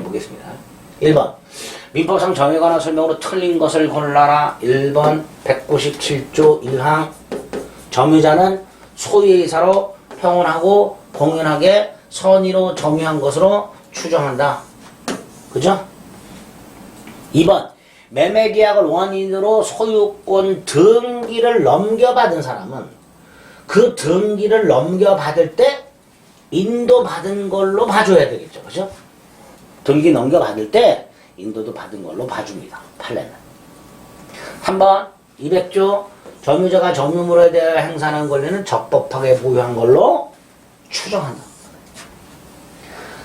보겠습니다. 1번 민법상 점유에 관한 설명으로 틀린 것을 골라라. 1번 197조 1항 점유자는 소유의 의사로 평온하고 공연하게 선의로 점유한 것으로 추정한다. 그죠? 2번 매매계약을 원인으로 소유권 등기를 넘겨받은 사람은 그 등기를 넘겨받을 때 인도받은 걸로 봐줘야 되겠죠. 그죠? 등기 넘겨받을 때 인도도 받은 걸로 봐줍니다. 판례는. 3번 200조 점유자가 점유물에 대해 행사하는 권리는 적법하게 보유한 걸로 추정한다.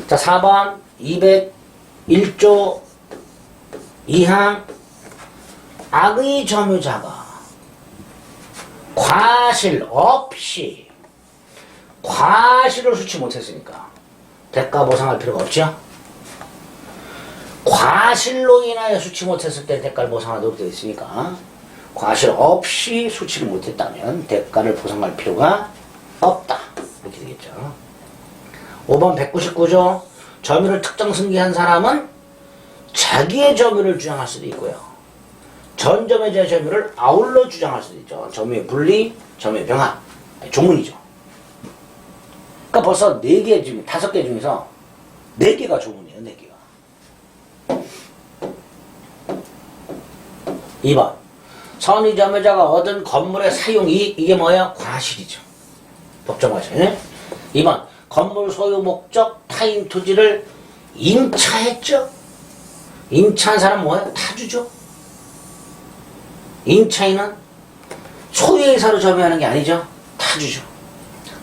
자, 4번 201조 2항 악의 점유자가 과실 없이 과실을 수치 못했으니까 대가 보상할 필요가 없죠. 과실로 인하여 수치 못했을 때 대가를 보상하도록 되어 있으니까 과실 없이 수치를 못했다면 대가를 보상할 필요가 없다. 이렇게 되겠죠. 5번 199조 점유를 특정 승계한 사람은 자기의 점유를 주장할 수도 있고요. 전 점유자의 점유를 아울러 주장할 수도 있죠. 점유의 분리, 점유의 병합. 조문이죠. 그러니까 벌써 4개 중에 5개 중에서 4개가 조문이에요. 4개가. 2번 선의 점유자가 얻은 건물의 사용이익 이게 뭐예요? 과실이죠. 법정 과실. 2번 건물 소유 목적 타인 토지를 임차했죠. 임차한 사람 뭐예요? 타주죠. 임차인은 소유의 의사로 점유하는 게 아니죠. 타주죠.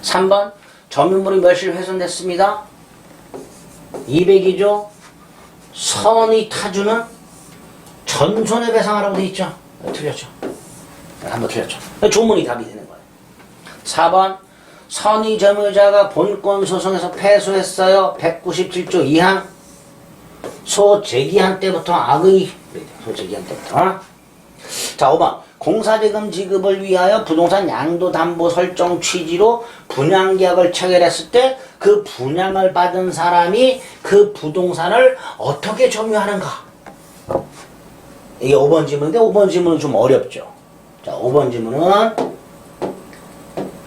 3번 점유물이 멸실 훼손됐습니다. 202조 선의 타주는 전손해배상하라고 돼 있죠. 틀렸죠. 한번 틀렸죠. 조문이 답이 되는 거예요. 4번 선의 점유자가 본권 소송에서 패소했어요. 197조 2항 소재기한 때부터 악의 소재기한 때부터. 자, 5번 공사대금 지급을 위하여 부동산 양도담보 설정 취지로 분양계약을 체결했을 때 그 분양을 받은 사람이 그 부동산을 어떻게 점유하는가? 이게 5번 지문인데 5번 지문은 좀 어렵죠. 자, 5번 지문은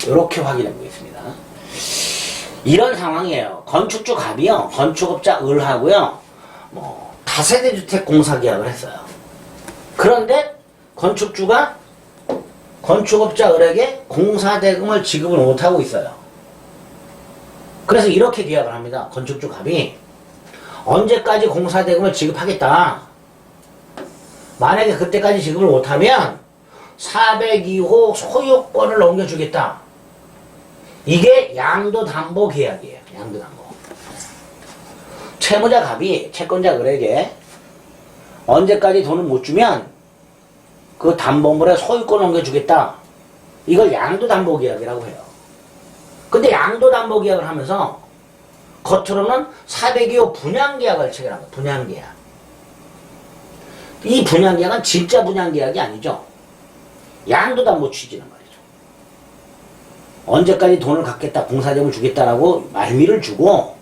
이렇게 확인해 보겠습니다. 이런 상황이에요. 건축주 갑이요. 건축업자 을하고요. 다세대 주택 공사 계약을 했어요. 그런데 건축주가 건축업자 을에게 공사대금을 지급을 못하고 있어요. 그래서 이렇게 계약을 합니다. 건축주 갑이 언제까지 공사대금을 지급하겠다. 만약에 그때까지 지급을 못하면 402호 소유권을 넘겨주겠다. 이게 양도담보 계약이에요. 양도담보. 채무자 갑이 채권자 을에게 언제까지 돈을 못 주면 그 담보물에 소유권을 넘겨주겠다. 이걸 양도담보 계약이라고 해요. 근데 양도담보 계약을 하면서 겉으로는 402호 분양계약을 체결한 거예요. 분양계약. 이 분양계약은 진짜 분양계약이 아니죠. 양도담보 취지란 말이죠. 언제까지 돈을 갚겠다, 공사대금을 주겠다라고 말미를 주고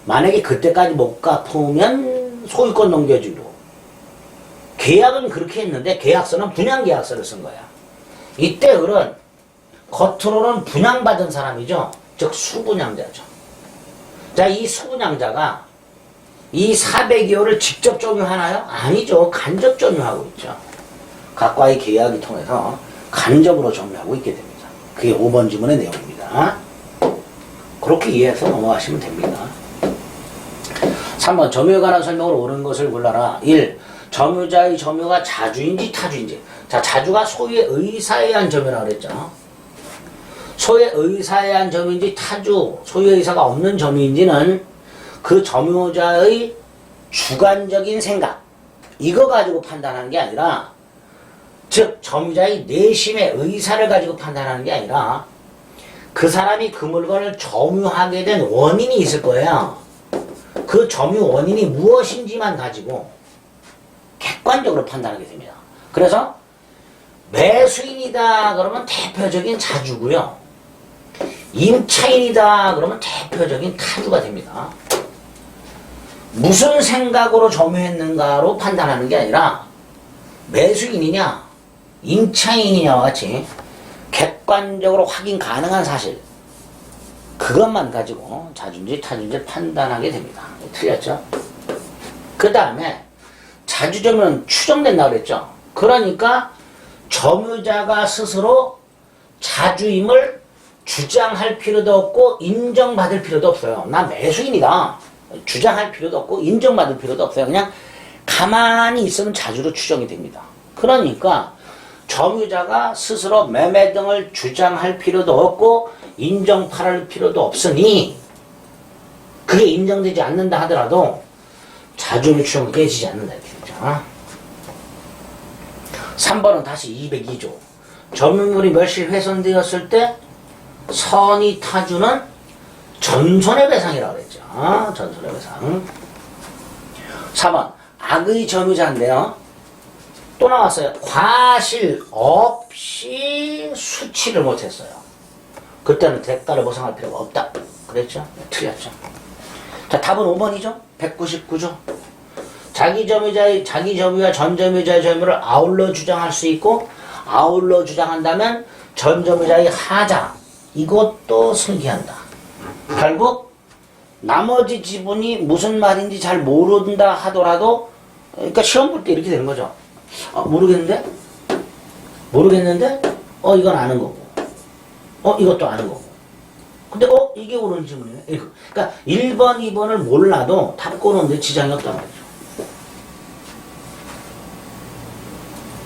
만약에 그때까지 못 갚으면 소유권 넘겨주기로. 계약은 그렇게 했는데 계약서는 분양계약서를 쓴 거야. 이때 을은 겉으로는 분양받은 사람이죠. 즉 수분양자죠. 자, 이 수분양자가 이 402호를 직접 점유하나요? 아니죠. 간접 점유하고 있죠. 각과의 계약을 통해서 간접으로 점유하고 있게 됩니다. 그게 5번 지문의 내용입니다. 그렇게 이해해서 넘어가시면 됩니다. 3번 점유에 관한 설명으로 옳은 것을 골라라. 1. 점유자의 점유가 자주인지 타주인지. 자, 자주가 소유의 의사에 의한 점유라고 그랬죠. 소유의 의사에 의한 점유인지 타주, 소유의 의사가 없는 점유인지는 그 점유자의 주관적인 생각, 이거 가지고 판단하는 게 아니라, 즉 점유자의 내심의 의사를 가지고 판단하는 게 아니라 그 사람이 그 물건을 점유하게 된 원인이 있을 거예요. 그 점유 원인이 무엇인지만 가지고 객관적으로 판단하게 됩니다. 그래서 매수인이다 그러면 대표적인 자주고요. 임차인이다 그러면 대표적인 타주가 됩니다. 무슨 생각으로 점유했는가로 판단하는 게 아니라 매수인이냐 임차인이냐와 같이 객관적으로 확인 가능한 사실 그것만 가지고 자주인지 타주인지 판단하게 됩니다. 틀렸죠? 그 다음에 자주점유는 추정된다고 그랬죠? 그러니까 점유자가 스스로 자주임을 주장할 필요도 없고 인정받을 필요도 없어요. 나 매수인이다. 주장할 필요도 없고 인정받을 필요도 없어요. 그냥 가만히 있으면 자주로 추정이 됩니다. 그러니까 점유자가 스스로 매매 등을 주장할 필요도 없고 인정할 필요도 없으니 그게 인정되지 않는다 하더라도 자주임의 추정은 깨지지 않는다 이렇게 되죠. 3번은 다시 202조. 점유물이 멸실 훼손되었을 때 선의 타주는 전손해배상이라고 그랬죠. 전손해배상. 4번 악의 점유자인데요. 또 나왔어요. 과실 없이 수치를 못했어요. 그때는 대가를 보상할 필요가 없다. 그랬죠? 틀렸죠. 자, 답은 5번이죠. 199조. 자기 점유와 전 점유자의 점유를 아울러 주장할 수 있고 아울러 주장한다면 전 점유자의 하자 이것도 승계한다. 결국 나머지 지분이 무슨 말인지 잘 모른다 하더라도 그러니까 시험 볼 때 이렇게 되는 거죠. 모르겠는데? 이건 아는 거고 이것도 아는 거고 근데 이게 옳은 질문이네. 그러니까 1번, 2번을 몰라도 답 고르는데 지장이 없단 말이죠.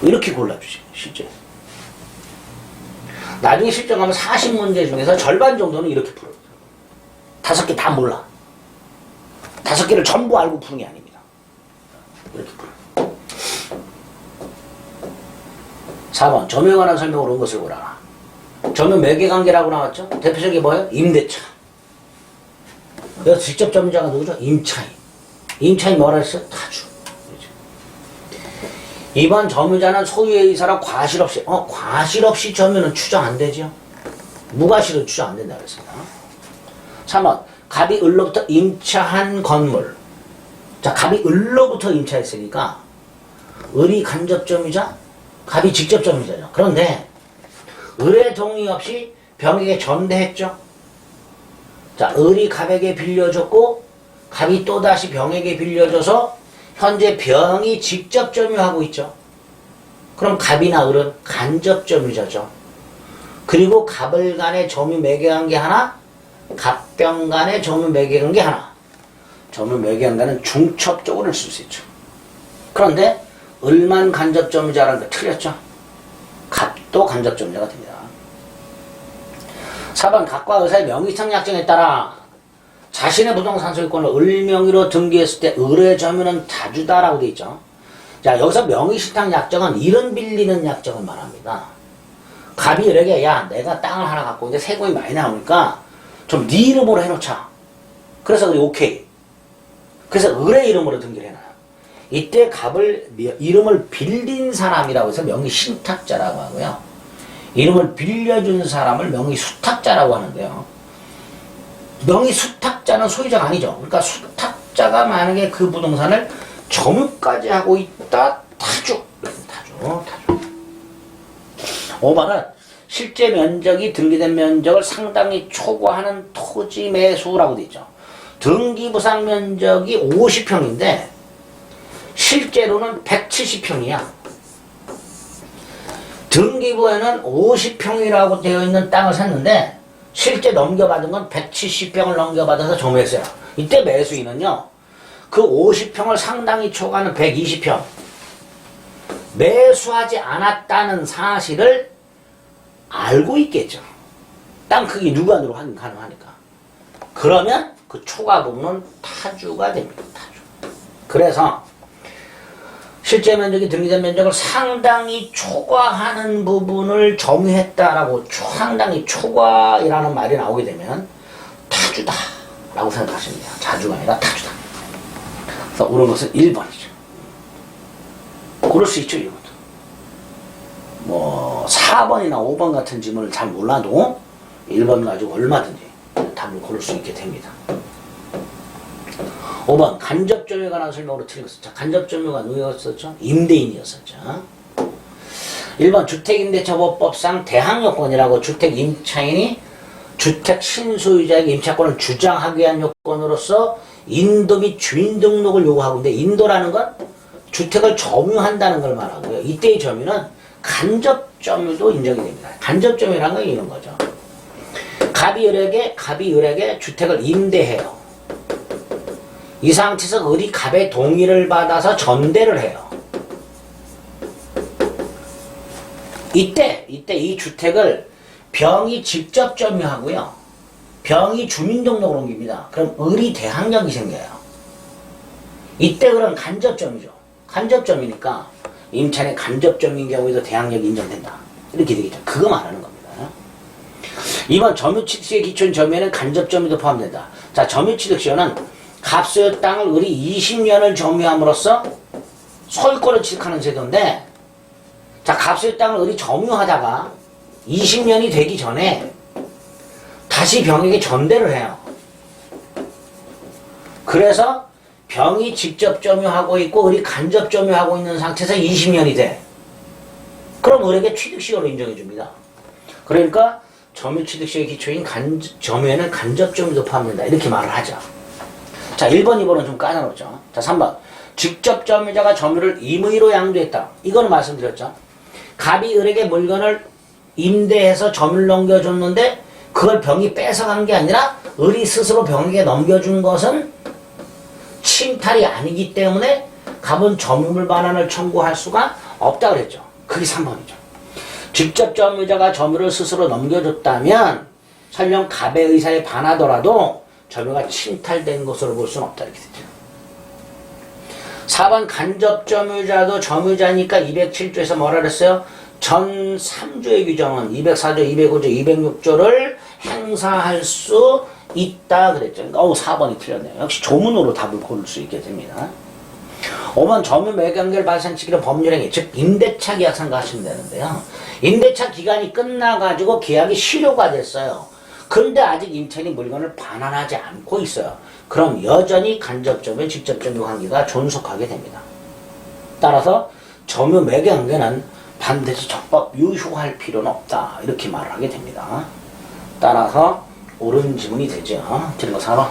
이렇게 골라주세요. 실제 나중에 실전 가면 40문제 중에서 절반 정도는 이렇게 풀어요. 5개 다 몰라. 5개를 전부 알고 푸는 게 아닙니다. 이렇게 풀어요. 4번 점유에 관한 설명을 온 것을 보라. 점유 매개관계라고 나왔죠. 대표적인 게 뭐예요? 임대차. 그래서 직접 점유자가 누구죠? 임차인. 임차인 뭐라 했어요? 타주. 2번 점유자는 소유의 의사랑 과실 없이 과실 없이 점유는 추정 안 되죠. 무과실은 추정 안 된다 그랬습니다. 3번 갑이 을로부터 임차한 건물. 자, 갑이 을로부터 임차했으니까 을이 간접 점유자, 갑이 직접 점유자죠. 그런데 을의 동의 없이 병에게 전대했죠. 자, 을이 갑에게 빌려줬고 갑이 또다시 병에게 빌려줘서 현재 병이 직접 점유하고 있죠. 그럼 갑이나 을은 간접 점유자죠. 그리고 갑을 간의 점유 매개관계 하나, 갑병 간의 점유 매개관계 하나. 점유 매개관계는 중첩적으로 쓸 수 있죠. 그런데 을만 간접 점유자라는 거 틀렸죠. 갑도 간접 점유자가 됩니다. 4번 갑과 의사의 명의상 약정에 따라 자신의 부동산 소유권을 을 명의로 등기했을 때 을의 점유는 타주다라고 되어 있죠. 자, 여기서 명의신탁 약정은 일은 빌리는 약정을 말합니다. 갑이 을에게 야 내가 땅을 하나 갖고 있는데 세금이 많이 나오니까 좀 네 이름으로 해놓자. 그래서 을이 오케이. 그래서 을의 이름으로 등기를 해놔요. 이때 갑을 이름을 빌린 사람이라고 해서 명의신탁자라고 하고요. 이름을 빌려준 사람을 명의수탁자라고 하는데요. 명의수탁자는 소유자가 아니죠. 그러니까 수탁자가 만약에 그 부동산을 점유까지 하고 있다. 타주. 5번은 실제 면적이 등기된 면적을 상당히 초과하는 토지 매수라고 되어 있죠. 등기부상 면적이 50평인데 실제로는 170평이야. 등기부에는 50평이라고 되어 있는 땅을 샀는데 실제 넘겨받은 건 170평을 넘겨받아서 점유했어요. 이때 매수인은요. 그 50평을 상당히 초과하는 120평 매수하지 않았다는 사실을 알고 있겠죠. 땅 크기 누관으로 확인 가능하니까. 그러면 그 초과 부분은 타주가 됩니다. 타주. 그래서 실제 면적이 등기된 면적을 상당히 초과하는 부분을 점유했다라고 상당히 초과이라는 말이 나오게 되면 타주다 라고 생각하시면 돼요. 자주가 아니라 타주다. 그래서 옳은 것은 1번이죠. 고를 수 있죠. 이것도. 뭐 4번이나 5번 같은 지문을 잘 몰라도 1번 가지고 얼마든지 답을 고를 수 있게 됩니다. 5번 간접점유에 관한 설명으로 틀렸어. 자, 간접점유가 누구였었죠? 임대인이었었죠. 1번 주택임대차보호법상 대항요건이라고 주택임차인이 주택 신소유자에게 임차권을 주장하기 위한 요건으로서 인도 및 주인 등록을 요구하고 있는데 인도라는 건 주택을 점유한다는 걸 말하고요. 이때의 점유는 간접점유도 인정이 됩니다. 간접점유라는 건 이런 거죠. 갑이 을에게 주택을 임대해요. 이 상태에서 을이 갑의 동의를 받아서 전대를 해요. 이때 이 주택을 병이 직접 점유하고요. 병이 주민등록을 옮깁니다. 그럼 을이 대항력이 생겨요. 이때 그럼 간접점유죠. 간접점유니까 임차인의 간접점유인 경우에도 대항력이 인정된다. 이렇게 되겠죠. 그거 말하는 겁니다. 2번 점유취득시에 기초인 점유에는 간접점유도 포함된다. 자, 점유취득시효는 갑소유 땅을 을이 20년을 점유함으로써 소유권을 취득하는 제도인데, 자, 갑소유 땅을 을이 점유하다가 20년이 되기 전에 다시 병에게 전대를 해요. 그래서 병이 직접 점유하고 있고 을이 간접 점유하고 있는 상태에서 20년이 돼. 그럼 을에게 취득시효로 인정해 줍니다. 그러니까 점유취득시효의 기초인 점유에는 간접 점유도 포함된다. 이렇게 말을 하죠. 자, 1번, 2번은 좀 까다롭죠. 자, 3번. 직접 점유자가 점유를 임의로 양도했다. 이건 말씀드렸죠. 갑이 을에게 물건을 임대해서 점유를 넘겨줬는데 그걸 병이 뺏어간 게 아니라 을이 스스로 병에게 넘겨준 것은 침탈이 아니기 때문에 갑은 점유물 반환을 청구할 수가 없다 그랬죠. 그게 3번이죠. 직접 점유자가 점유를 스스로 넘겨줬다면 설령 갑의 의사에 반하더라도 점유가 침탈된 것으로 볼 수는 없다 이렇게 되죠. 4번 간접 점유자도 점유자니까 207조에서 뭐라 그랬어요? 전 3조의 규정은 204조, 205조, 206조를 행사할 수 있다 그랬죠. 4번이 틀렸네요. 역시 조문으로 답을 고를 수 있게 됩니다. 5번 점유 매각관계를 발생시키는 법률행위, 즉 임대차 계약 생각하시면 되는데요. 임대차 기간이 끝나가지고 계약이 실효가 됐어요. 근데 아직 임차인이 물건을 반환하지 않고 있어요. 그럼 여전히 간접점유, 직접점유 관계가 존속하게 됩니다. 따라서 점유 매각 관계는 반드시 적법 유효할 필요는 없다. 이렇게 말을 하게 됩니다. 따라서 옳은 지문이 되죠. 틀린 거 4번.